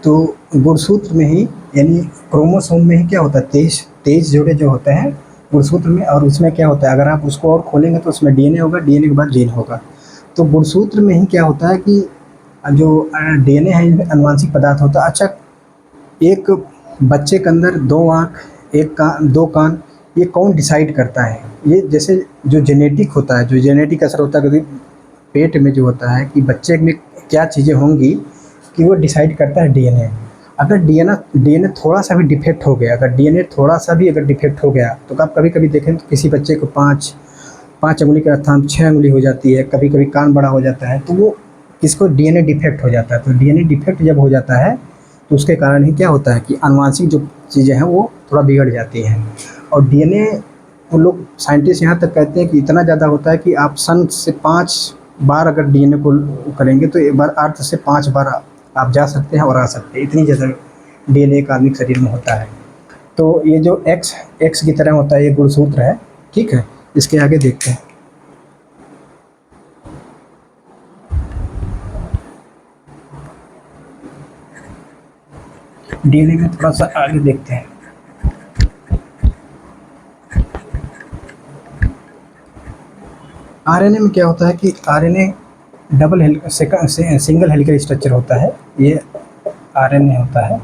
तो गुणसूत्र में ही, यानी क्रोमोसोम में ही क्या होता है, 23 जोड़े जो होते हैं गुणसूत्र में, और उसमें क्या होता है, अगर आप उसको और खोलेंगे तो उसमें डीएनए होगा, डीएनए के बाद जीन होगा। तो गुणसूत्र में ही क्या होता है कि जो डीएनए है, इसमें आनुवांशिक पदार्थ होता है। अच्छा, एक बच्चे के अंदर 2 आँख, 1 कान, 2 कान, ये कौन डिसाइड करता है? ये जैसे जो जेनेटिक होता है, जो जेनेटिक असर होता है, कभी पेट में जो होता है कि बच्चे में क्या चीज़ें होंगी, कि वो डिसाइड करता है डीएनए। अगर डीएनए डीएनए थोड़ा-सा भी डिफेक्ट हो गया, अगर डीएनए थोड़ा-सा भी अगर डिफेक्ट हो गया, तो आप कभी-कभी देखें तो किसी बच्चे को 5 अंगुली का स्थान 6 अंगुली हो जाती है, कभी-कभी कान बड़ा हो जाता है, तो वो किसको डीएनए डिफेक्ट हो जाता है। तो डीएनए डिफेक्ट जब हो जाता है, तो उसके कारण ही क्या होता है कि आनुवांशिक जो चीज़ें हैं वो थोड़ा बिगड़ जाती हैं। और डीएनए, वो लोग साइंटिस्ट यहाँ तक कहते हैं कि इतना ज़्यादा होता है कि आप सन से 5 बार अगर डीएनए को करेंगे, तो एक बार अर्थ से 5 बार आप जा सकते हैं और आ सकते हैं, इतनी ज़्यादा डीएनए एक आदमी के शरीर में होता है। तो ये जो एक्स एक्स की तरह होता है, ये गुणसूत्र है, ठीक है। इसके आगे देखते हैं। डीएनए में थोड़ा सा आगे देखते हैं। आरएनए में क्या होता है कि RNA double single helical structure होता है, ये आरएनए होता है।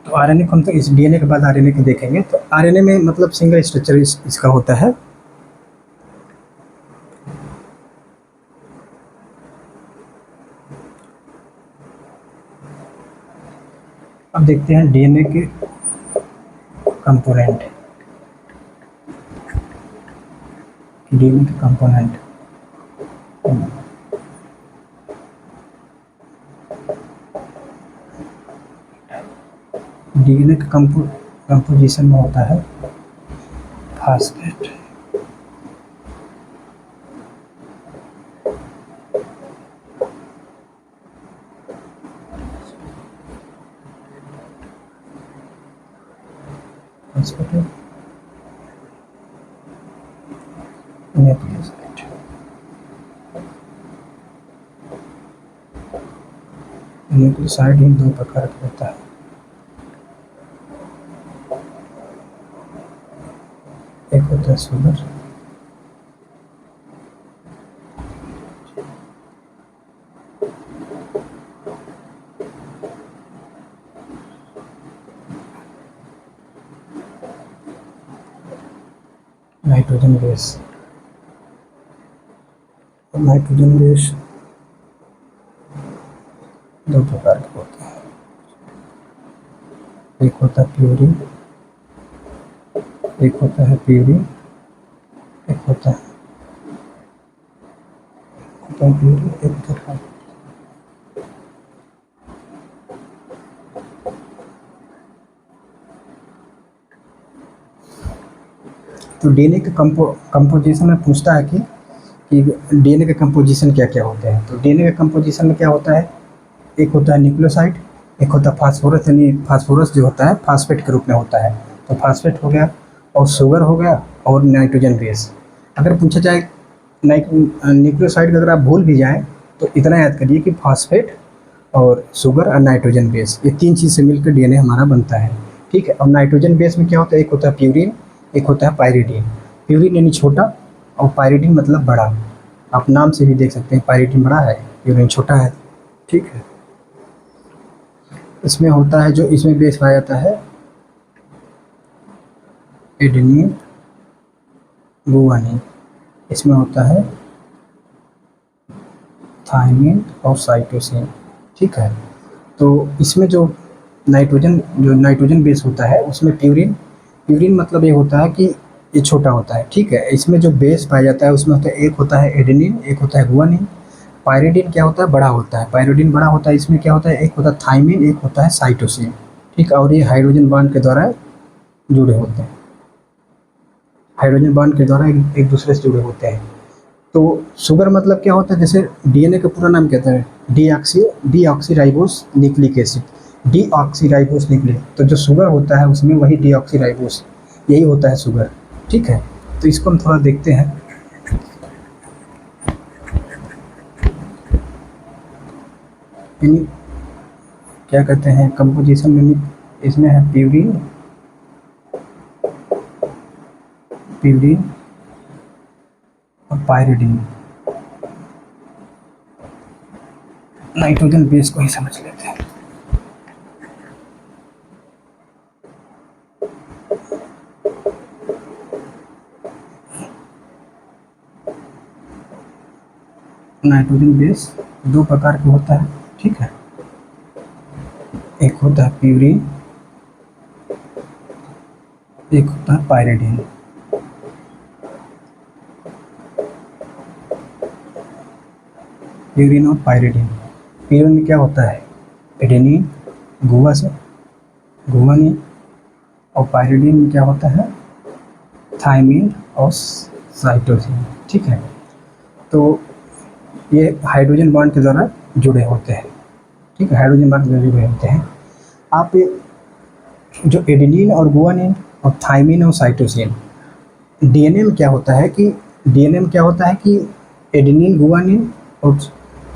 तो आरएनए को हम तो इस डीएनए के बाद आरएनए को देखेंगे, तो आरएनए में मतलब सिंगल स्ट्रक्चर इसका होता है। अब देखते हैं डीएनए के कंपोनेंट। डीएनए के कंपोनेंट, डीएनए के कंपोजिशन में होता है फास्फेट, फास्फेट, न्यूक्लियोसाइड। न्यूक्लियोसाइड इन 2 प्रकार का होता है। एक होता है sugar, nitrogen base. Nitrogen base 2 प्रकार के होते हैं, एक होता है प्यूरिन, एक होता है प्यूरिन, एक होता है प्यूरिन, एक होता है। तो डीएनए के कंपोजिशन में पूछता है कि डीएनए के कंपोजिशन क्या-क्या होते हैं। तो डीएनए के कंपोजिशन में क्या होता है, एक होता है न्यूक्लियोसाइड, एक होता है फास्फोरस, यानी फास्फोरस जो होता है फास्फेट के रूप में होता है। तो फास्फेट हो गया, और शुगर हो गया, और नाइट्रोजन बेस। अगर पूछा जाए न्यूक्लियोसाइड का, अगर आप भूल भी जाएँ तो इतना याद करिए कि फास्फेट और शुगर और नाइट्रोजन बेस, ये 3 चीज़ से मिलकर डीएनए हमारा बनता है, ठीक है। और नाइट्रोजन बेस में क्या होता है, एक होता है प्यूरिन, एक होता है पाइरिडिन। प्यूरिन यानी छोटा, और पाइरिडिन मतलब बड़ा। आप नाम से भी देख सकते हैं, पाइरिडिन बड़ा है, प्यूरिन छोटा है, ठीक है। इसमें होता है, जो इसमें बेस पाया जाता है एडेनिन, गुआनिन। इसमें होता है थाइमिन और साइटोसिन, ठीक है। तो इसमें जो नाइट्रोजन बेस होता है, उसमें प्यूरिन प्यूरिन मतलब ये होता है कि ये छोटा होता है, ठीक है। इसमें जो बेस पाया जाता है उसमें होता है, एक होता है एडेनिन, एक होता है गुआनिन। पाइरिडिन क्या होता है, बड़ा होता है, पाइरिडिन बड़ा होता है। इसमें क्या होता है, एक होता है थाइमिन, एक होता है साइटोसिन, ठीक है। और ये हाइड्रोजन बॉन्ड के द्वारा जुड़े होते हैं, हाइड्रोजन बॉन्ड के द्वारा एक दूसरे से जुड़े होते हैं। तो शुगर मतलब क्या होता है, जैसे डीएनए का पूरा नाम कहते हैं deoxyribose nucleic acid, deoxyribose nucleic. तो जो शुगर होता है उसमें वही डीऑक्सीराइबोस, यही होता है शुगर, ठीक है। तो इसको हम थोड़ा देखते हैं। यानी क्या कहते हैं कंपोजिशन में, इसमें है प्यूरिन, प्यूरिन और पायरिडीन। नाइट्रोजन बेस को ही समझ लेते हैं। नाइट्रोजन बेस दो प्रकार के होता है, ठीक है। एक होता है प्यूरिन, एक होता है पायरिडीन। प्यूरिन और पायरिडीन। प्यूरिन में क्या होता है, एडेनिन गुआनिन, और पायरिडीन में क्या होता है, थायमिन और साइटोसिन, ठीक है। तो ये हाइड्रोजन बॉन्ड के द्वारा जुड़े होते हैं, ठीक है, हाइड्रोजन बॉन्ड के द्वारा जुड़े होते हैं। आप जो एडेनिन और गुआनिन और थायमिन और साइटोसिन, डीएनए में क्या होता है कि एडेनिन गुआनिन और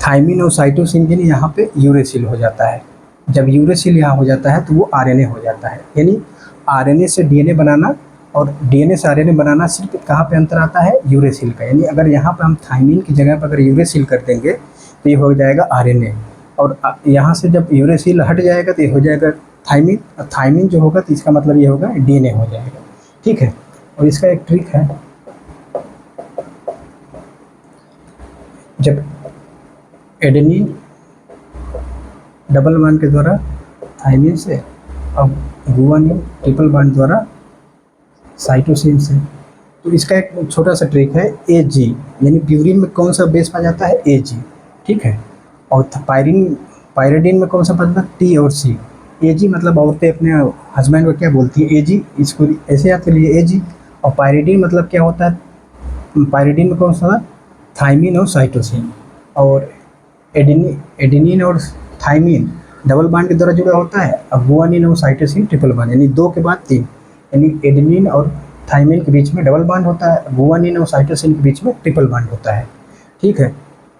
थायमिन और साइटोसिन के लिए यहाँ पे यूरेसिल हो जाता है। जब यूरेसिल यहाँ हो जाता है तो वो आरएनए हो जाता है। यानी आरएनए से डीएनए बनाना और डीएनए से आरएनए बनाना सिर्फ कहाँ पे अंतर आता है, यूरेसिल का। यानी अगर यहाँ पर हम थायमिन की जगह पर अगर यूरेसिल कर देंगे तो ये हो जाएगा आरएनए, और यहाँ से जब यूरेसिल हट जाएगा तो ये हो जाएगा थायमिन, और थायमिन जो होगा तो इसका मतलब ये होगा डीएनए हो जाएगा, ठीक है। और इसका एक ट्रिक है, जब एडेनिन डबल बॉन्ड के द्वारा थायमिन से और गुआनिन ट्रिपल बॉन्ड द्वारा साइटोसिन से, तो इसका एक छोटा सा ट्रिक है AG, यानी प्यूरिन में कौन सा बेस पा जाता है, AG, ठीक है। और पायरिडीन में कौन सा पता है, T और C। AG मतलब औरतें अपने हस्बैंड को क्या बोलती है, AG, इसको ऐसे याद कर लीजिए AG। और पायरिडीन मतलब क्या होता है, पायरिडीन में कौन सा, थायमिन और साइटोसिन। और एडेनिन और थायमिन डबल बॉन्ड के द्वारा जुड़ा होता है, और गुआनिन और साइटोसिन ट्रिपल बॉन्ड, यानी 2 के बाद 3, यानी एडेनिन और थायमिन के बीच में डबल बॉन्ड होता है, गुआनिन और साइटोसिन के बीच में ट्रिपल बॉन्ड होता है, ठीक है।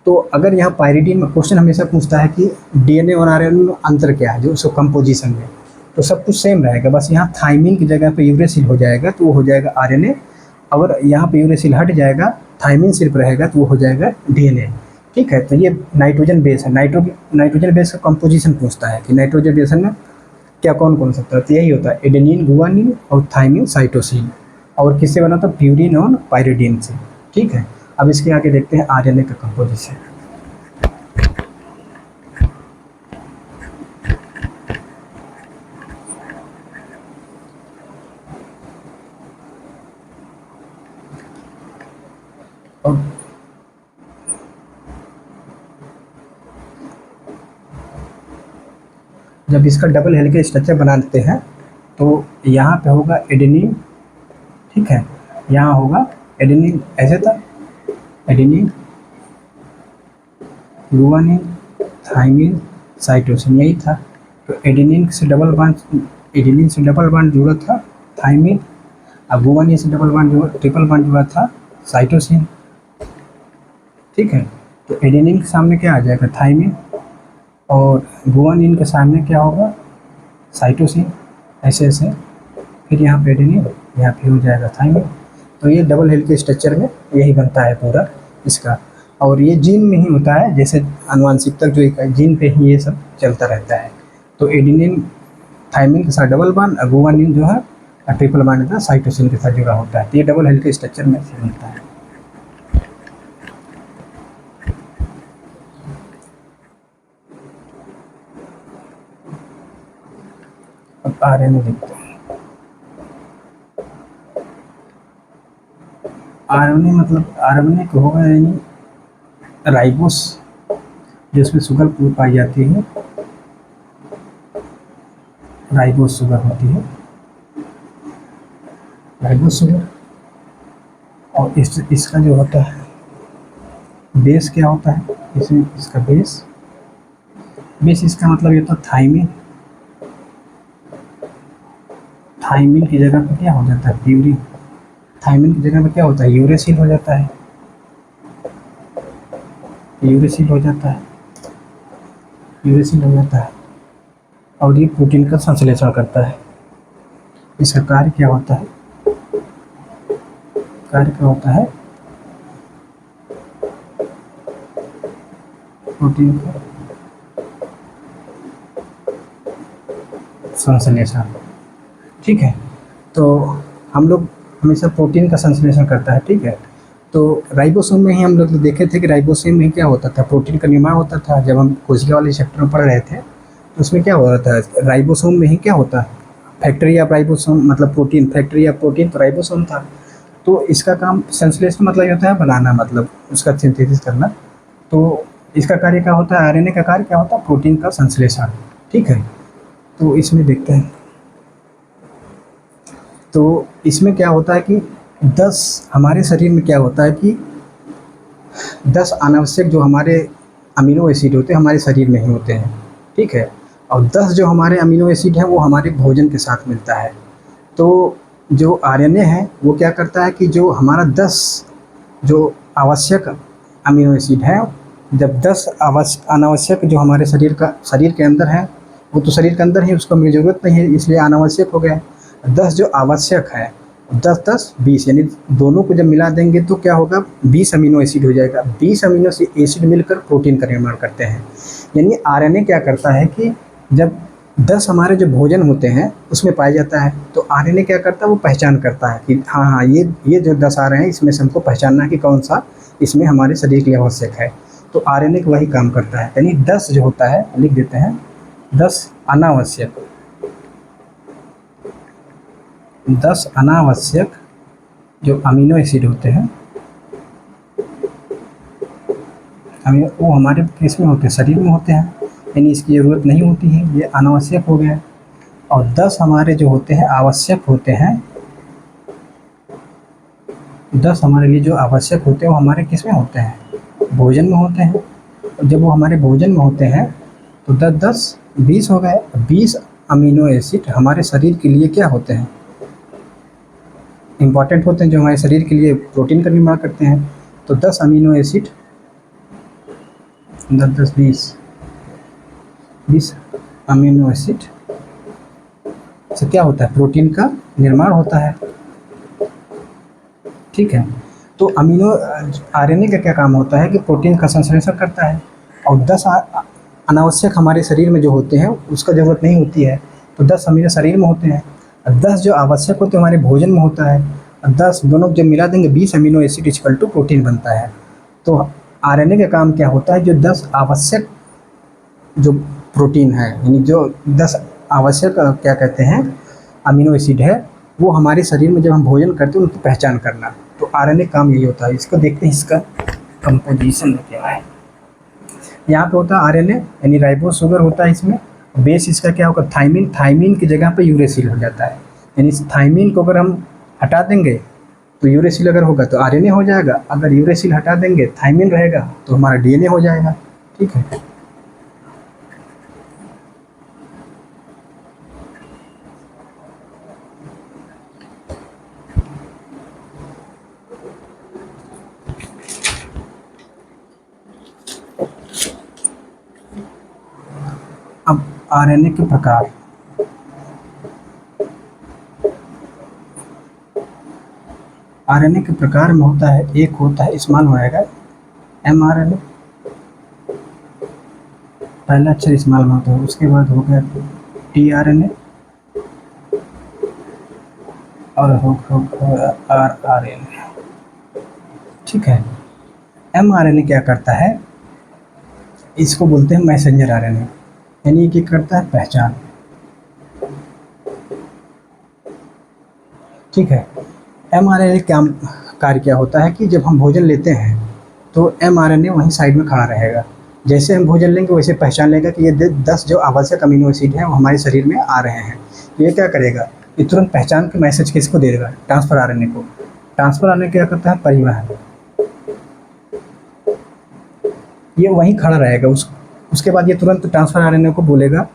तो अगर यहाँ पायरिडीन में क्वेश्चन हमेशा पूछता है कि डीएनए और आरएनए में अंतर क्या है, जो उसको कंपोजिशन में, तो सब कुछ सेम रहेगा, बस यहाँ थायमिन की जगह पे यूरेसिल हो जाएगा तो वो हो जाएगा आरएनए। अगर यहाँ पे यूरेसिल हट जाएगा, थायमिन सिर्फ रहेगा तो वो हो जाएगा डीएनए, ठीक है। तो ये नाइट्रोजन बेस है। नाइट्रोजन बेस का कंपोजिशन पूछता है कि नाइट्रोजन बेस में क्या कौन सकता है, तो यही होता है एडेनिन गुआनिन और थायमिन साइटोसिन। और किससे बना था, प्यूरिन और पायरिडीन से, ठीक है। अब इसके आगे देखते हैं आरएनए का कंपोजिशन। और जब इसका डबल हेलिकल स्ट्रक्चर बनाते हैं तो यहाँ पे होगा एडेनिन, ठीक है, यहाँ होगा एडेनिन, ऐसे था एडेनिन गुआनिन थायमिन साइटोसिन, यही था। तो एडेनिन से डबल बॉन्ड जुड़ा था थायमिन, और गुआनिन से ट्रिपल बॉन्ड जुड़ा था साइटोसिन, ठीक है। तो एडेनिन के सामने क्या आ जाएगा, थायमिन, और गुआनिन के सामने क्या होगा, साइटोसिन, ऐसे ऐसे, फिर यहाँ पे एडेनिन, यहाँ पे हो जाएगा थायमिन। तो ये डबल हेलिकल स्ट्रक्चर में यही बनता है पूरा इसका। और ये जीन में ही होता है, जैसे आनुवांशिकता जो एक जीन पे ही ये सब चलता रहता है। तो एडेनिन थायमिन के साथ डबल बॉन्ड, और गुआनिन जो है ट्रिपल बॉन्ड का साइटोसिन के साथ जुड़ा होता है। तो ये डबल हेलिकल स्ट्रक्चर में से बनता है। अब आरएनए देखते हैं। आरएनए मतलब आरएनए को होगा यानी राइबोस, जिसमें शुगर पाई जाती है, राइबोस शुगर होती है, राइबोस शुगर। और इसका जो होता है बेस क्या होता है, इसमें इसका बेस इसका मतलब ये तो थायमिन की जगह पे क्या हो जाता है, प्यूरिन। थायमिन की जगह पे क्या होता है, यूरेसिल हो जाता है, यूरेसिल हो जाता है। और ये प्रोटीन का संश्लेषण करता है। इसका कार्य क्या होता है? कार्य क्या होता है? प्रोटीन का संश्लेषण। ठीक है, तो हम लोग हमेशा प्रोटीन का संश्लेषण करता है। ठीक है, तो राइबोसोम में ही हम लोग देखे थे कि राइबोसोम में क्या होता था, प्रोटीन का निर्माण होता था। जब हम कोशिका वाले चैप्टर में पढ़ रहे थे तो उसमें क्या हो रहा था, राइबोसोम में ही क्या होता है, फैक्ट्री ऑफ राइबोसोम, मतलब प्रोटीन, फैक्ट्री ऑफ प्रोटीन तो राइबोसोम था। तो इसका काम संश्लेषण मतलब ये होता है बनाना, मतलब उसका सिंथेसिस करना। तो इसका कार्य क्या होता है, आरएनए का कार्य क्या होता है, प्रोटीन का संश्लेषण। ठीक है, तो इसमें देखते हैं। तो इसमें क्या होता है कि 10 हमारे शरीर में क्या होता है कि 10 अनावश्यक जो हमारे अमीनो एसिड होते हैं हमारे शरीर में ही होते हैं। ठीक है, और 10 जो हमारे अमीनो एसिड हैं वो हमारे भोजन के साथ मिलता है। तो जो आरएनए है वो क्या करता है कि जो हमारा 10 जो आवश्यक अमीनो एसिड है, जब 10 अनावश्यक जो हमारे शरीर के अंदर है, वो तो शरीर के अंदर ही, उसको हमें ज़रूरत नहीं है इसलिए अनावश्यक हो गया। 10 जो आवश्यक है, 10 20 यानी दोनों को जब मिला देंगे तो क्या होगा, 20 अमीनो एसिड हो जाएगा। 20 अमीनो एसिड मिलकर प्रोटीन का निर्माण करते हैं। यानी आरएनए क्या करता है कि जब 10 हमारे जो भोजन होते हैं उसमें पाया जाता है, तो आरएनए क्या करता है, वो पहचान करता है कि हाँ हाँ ये जो 10 आ रहे हैं इसमें से हमको पहचानना है कि कौन सा इसमें हमारे शरीर के लिए आवश्यक है। तो आरएनए का वही काम करता है। यानी 10 जो होता है, लिख देते हैं 10 अनावश्यक, 10 अनावश्यक जो अमीनो एसिड होते हैं, वो हमारे किस में होते हैं, शरीर में होते हैं, यानी इसकी ज़रूरत नहीं होती है, ये अनावश्यक हो गया। और 10 हमारे जो होते हैं आवश्यक होते हैं, 10 हमारे लिए जो आवश्यक होते हैं वो हमारे किस में होते हैं, भोजन में होते हैं। और जब वो हमारे भोजन में होते हैं तो 10 10 20 हो गए। 20 अमीनो एसिड हमारे शरीर के लिए क्या होते हैं, इम्पॉर्टेंट होते हैं, जो हमारे शरीर के लिए प्रोटीन का निर्माण करते हैं। तो 10 अमीनो एसिड, 10 10 20 अमीनो एसिड से क्या होता है, प्रोटीन का निर्माण होता है। ठीक है, तो अमीनो आरएनए का क्या काम होता है कि प्रोटीन का संश्लेषण करता है। और 10 अनावश्यक हमारे शरीर में जो होते हैं उसका ज़रूरत नहीं होती है, तो 10 अमीनो शरीर में होते हैं। 10 जो आवश्यक होते हैं हमारे भोजन में होता है, 10 दोनों जब मिला देंगे 20 amino acid equal to protein बनता है। तो आरएनए का काम क्या होता है, जो 10 आवश्यक जो प्रोटीन है, यानी जो 10 आवश्यक क्या कहते हैं अमीनो एसिड है, वो हमारे शरीर में जब हम भोजन करते हैं उनकी पहचान करना। तो आरएनए काम यही होता है। इसको देखते हैं, इसका कंपोजिशन क्या है। यहाँ पे होता है आरएनए यानी राइबोस शुगर होता है इसमें। बेस इसका क्या होगा, थाइमिन। थाइमिन की जगह पे यूरेसिल हो जाता है, यानी इस थाइमिन को अगर हम हटा देंगे तो यूरेसिल अगर होगा तो आरएनए हो जाएगा, अगर यूरेसिल हटा देंगे थाइमिन रहेगा तो हमारा डीएनए हो जाएगा। ठीक है, अब आरएनए के प्रकार। आरएनए के प्रकार में होता है, एक होता है स्मॉल हो जाएगा एमआरएनए, पहला अक्षर स्मॉल में होता है। उसके बाद हो गया टीआरएनए और हो आरआरएनए। ठीक है, एमआरएनए क्या करता है, इसको बोलते हैं मैसेंजर आरएनए, यानी ये क्या करता है, पहचान। ठीक है, एमआरएनए क्या कार्य क्या होता है कि जब हम भोजन लेते हैं तो एमआरएनए वहीं साइड में खड़ा रहेगा। जैसे हम भोजन लेंगे वैसे पहचान लेगा कि ये 10 जो आवश्यक अमीनो एसिड हैं वो हमारे शरीर में आ रहे हैं। ये क्या करेगा, ये तुरंत पहचान के मैसेज किसको दे देगा, ट्रांसफर आरएनए को। ट्रांसफर आरएनए क्या करता है, परिवहन, ये वहीं खड़ा रहेगा। उसके बाद ये तुरंत ट्रांसफर आरएनए को बोलेगा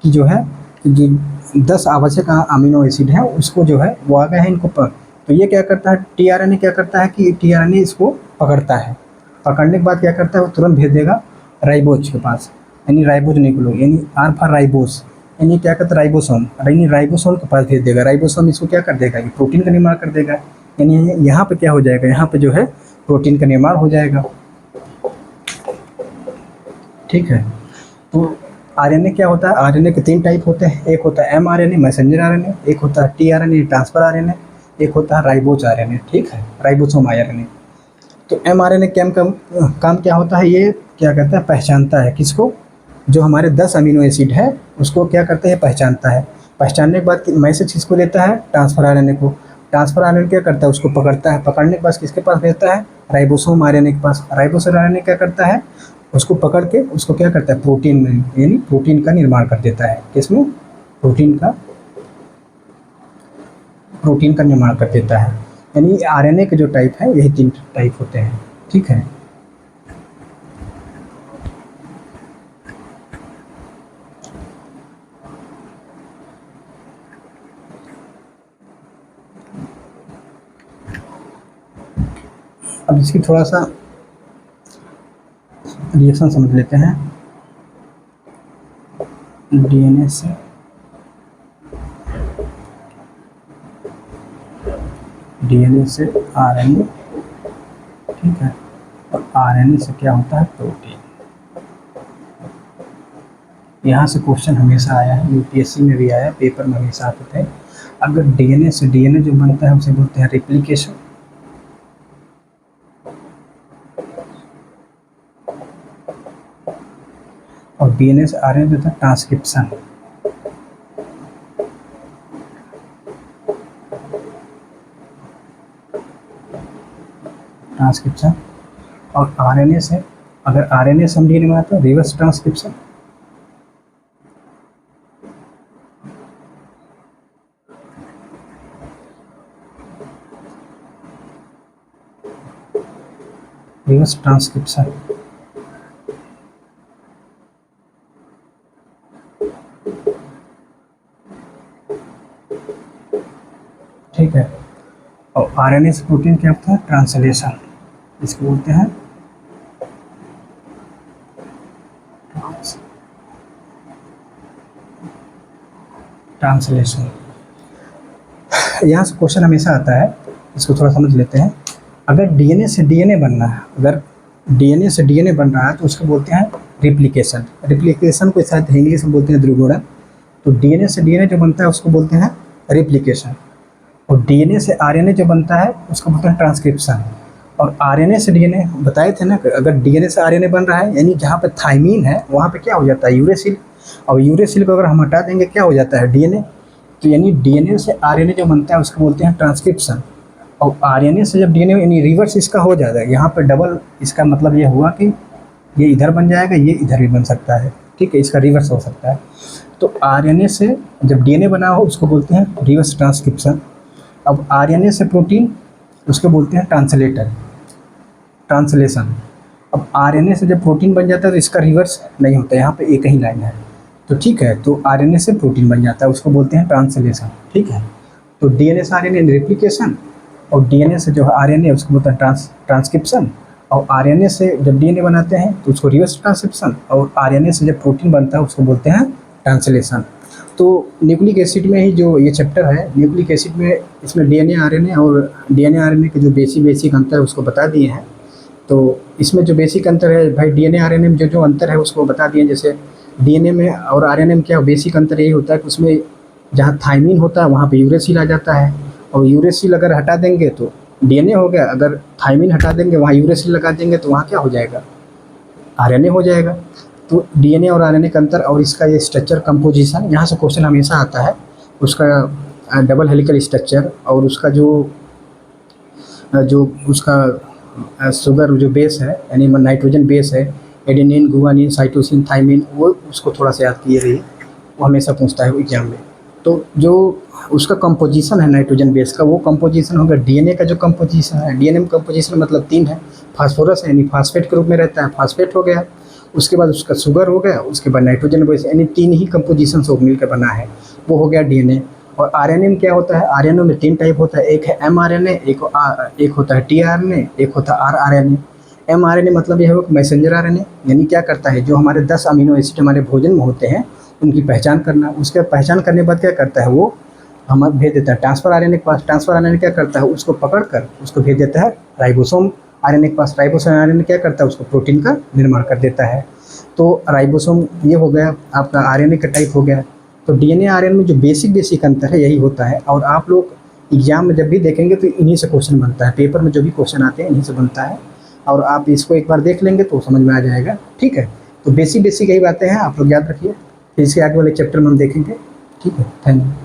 कि जो है जो 10 आवश्यक अमीनो एसिड हैं उसको जो है वो आ गए हैं, इनको तो ये क्या करता है, टीआरएनए क्या करता है कि टीआरएनए इसको पकड़ता है। पकड़ने के बाद क्या करता है, वो तुरंत भेज देगा राइबोज के पास, यानी राइबोज न्यूक्लियोटाइड, यानी आर फॉर राइबोज, यानी क्या करता है राइबोसोम, यानी राइबोसोम के पास भेज देगा, राइबोसोम इसको क्या कर देगा, ये प्रोटीन का निर्माण कर देगा। यानी यहाँ पे क्या हो जाएगा, यहाँ पे जो है प्रोटीन का निर्माण हो जाएगा। ठीक है, तो आरएनए क्या होता है, आरएनए के 3 टाइप होते हैं, एक होता है एमआरएनए मैसेंजर आरएनए, एक होता है टीआरएनए ट्रांसफर आरएनए, एक होता है राइबोज आरएनए। ठीक है, राइबोसोम आरएनए। तो एमआरएनए काम क्या होता है, ये क्या करता है, पहचानता है किसको, जो हमारे 10 अमीनो एसिड है उसको क्या करते हैं, पहचानता है। पहचानने के बाद मैसेज किसको देता है, ट्रांसफर आरएनए को। ट्रांसफर आरएनए क्या करता है, उसको पकड़ता है, पकड़ने के बाद किसके पास भेजता है, राइबोसोम आरएनए के पास। राइबोसोम आरएनए क्या करता है, उसको पकड़ के उसको क्या करता है, प्रोटीन में यानी प्रोटीन का निर्माण कर देता है। किसमें, प्रोटीन का निर्माण कर देता है। यानी आरएनए के जो टाइप है यही 3 टाइप होते हैं। ठीक है, अब इसकी थोड़ा सा रिएक्शन समझ लेते हैं। डीएनए से आरएनए, ठीक है, और आरएनए से क्या होता है, प्रोटीन। यहाँ से क्वेश्चन हमेशा आया है, यूपीएससी में भी आया, पेपर में हमेशा आते थे। अगर डीएनए से डीएनए जो बनता है उसे बोलते हैं रेप्लिकेशन, और डीएनए से आरएनए जो था ट्रांसक्रिप्शन। और आरएनए से, अगर आरएनए से हम डीएनए बनाते हैं रिवर्स ट्रांसक्रिप्शन। ठीक है, और आरएनए से प्रोटीन क्या होता है, ट्रांसलेशन, इसको बोलते हैं ट्रांसलेशन। यहाँ से क्वेश्चन हमेशा आता है, इसको थोड़ा समझ लेते हैं। अगर डीएनए से डीएनए बनना है, अगर डीएनए से डीएनए बन रहा है तो उसको बोलते हैं रिप्लिकेशन। रिप्लिकेशन को शायद इंग्लिश में बोलते हैं ध्रुवीकरण। तो डीएनए से डीएनए जो बनता है उसको बोलते हैं रिप्लिकेशन, और डीएनए से आरएनए जो बनता है उसको बोलते हैं ट्रांसक्रिप्शन। और आरएनए से डीएनए बताए थे ना, अगर डीएनए से आरएनए बन रहा है यानी जहाँ पे थाइमीन है वहाँ पे क्या हो जाता है, यूरेसिल, और यूरेसिल को अगर हम हटा देंगे क्या हो जाता है, डीएनए। तो यानी डीएनए से आरएनए जो बनता है उसको बोलते हैं ट्रांसक्रिप्शन, और आरएनए से जब डीएनए यानी रिवर्स इसका हो जाता है, यहाँ पे डबल, इसका मतलब ये हुआ कि ये इधर बन जाएगा, ये इधर भी बन सकता है। ठीक है, इसका रिवर्स हो सकता है। तो आरएनए से जब डीएनए बना हो उसको बोलते हैं रिवर्स ट्रांसक्रिप्शन। अब आरएनए से प्रोटीन उसको बोलते हैं ट्रांसलेशन। अब आरएनए से जब प्रोटीन बन जाता है तो इसका रिवर्स नहीं होता, यहाँ पे एक ही लाइन है। तो ठीक है, तो आरएनए से प्रोटीन बन जाता है, उसको बोलते हैं ट्रांसलेशन। ठीक है, तो डीएनए से आरएनए रेप्लिकेशन, और डीएनए से जो आरएनए उसको बोलते हैं ट्रांसक्रिप्शन, और आरएनए से जब डीएनए बनाते हैं तो उसको रिवर्स ट्रांसक्रिप्शन, और आरएनए से जब प्रोटीन बनता है उसको बोलते हैं ट्रांसलेशन। तो न्यूक्लिक एसिड में ही जो ये चैप्टर है, न्यूक्लिक एसिड में इसमें डीएनए आरएनए और डीएनए आरएनए के जो बेसिक अंतर है उसको बता दिए हैं। तो इसमें जो बेसिक अंतर है भाई, डीएनए आरएनए में जो अंतर है उसको बता दिए। जैसे डीएनए में और आरएनए में क्या बेसिक अंतर यही होता है कि उसमें जहाँ थाइमीन होता है वहाँ पे यूरेसिल आ जाता है, और यूरेसिल अगर हटा देंगे तो डीएनए हो गया, अगर थाइमीन हटा देंगे वहाँ यूरेसिल लगा देंगे तो वहाँ क्या हो जाएगा, आरएनए हो जाएगा। तो डीएनए और आरएनए का अंतर और इसका ये स्ट्रक्चर कंपोजिशन, यहाँ से क्वेश्चन हमेशा आता है। उसका डबल हेलिकल स्ट्रक्चर और उसका जो उसका शुगर जो बेस है यानी नाइट्रोजन बेस है, एडेनिन, गुआनिन, साइटोसिन, थाइमिन, वो उसको थोड़ा सा याद किए रहिए, वो हमेशा पूछता है एग्जाम में। तो जो उसका कंपोजिशन है नाइट्रोजन बेस का, वो कंपोजिशन होगा। डीएनए का जो कंपोजिशन है, डीएनए में कंपोजिशन मतलब 3 है। फास्फोरस यानी फास्फेट के रूप में रहता है, फास्फेट हो गया, उसके बाद उसका शुगर हो गया, उसके बाद नाइट्रोजन बेस, यानी 3 ही कंपोजिशन से मिलकर बना है, वो हो गया डीएनए। और आरएनए में क्या होता है, आरएनए में 3 टाइप होता है, एक है एमआरएनए, एक होता है टीआरएनए, एक होता है आरआरएनए। एमआरएनए मतलब यह है कि मैसेंजर आरएनए, यानी क्या करता है, जो हमारे 10 अमीनो एसिड हमारे भोजन में होते हैं उनकी पहचान करना। उसके पहचान करने के बाद क्या करता है वो हमें भेज देता है ट्रांसफ़र आरएनए के पास। ट्रांसफ़र आरएनए क्या करता है उसको पकड़ कर उसको भेज देता है राइबोसोम आरएनए के पास। राइबोसोम आरएनए क्या करता है उसको प्रोटीन का निर्माण कर देता है। तो राइबोसोम ये हो गया आपका आरएनए का टाइप हो गया। तो डीएनए आरएनए में जो बेसिक अंतर है यही होता है। और आप लोग एग्जाम में जब भी देखेंगे तो इन्हीं से क्वेश्चन बनता है, पेपर में जो भी क्वेश्चन आते हैं इन्हीं से बनता है। और आप इसको एक बार देख लेंगे तो समझ में आ जाएगा, ठीक है। तो बेसिक यही बातें हैं, आप लोग याद रखिए। फिर इसके आगे वाले चैप्टर में हम देखेंगे, ठीक है। Thank you.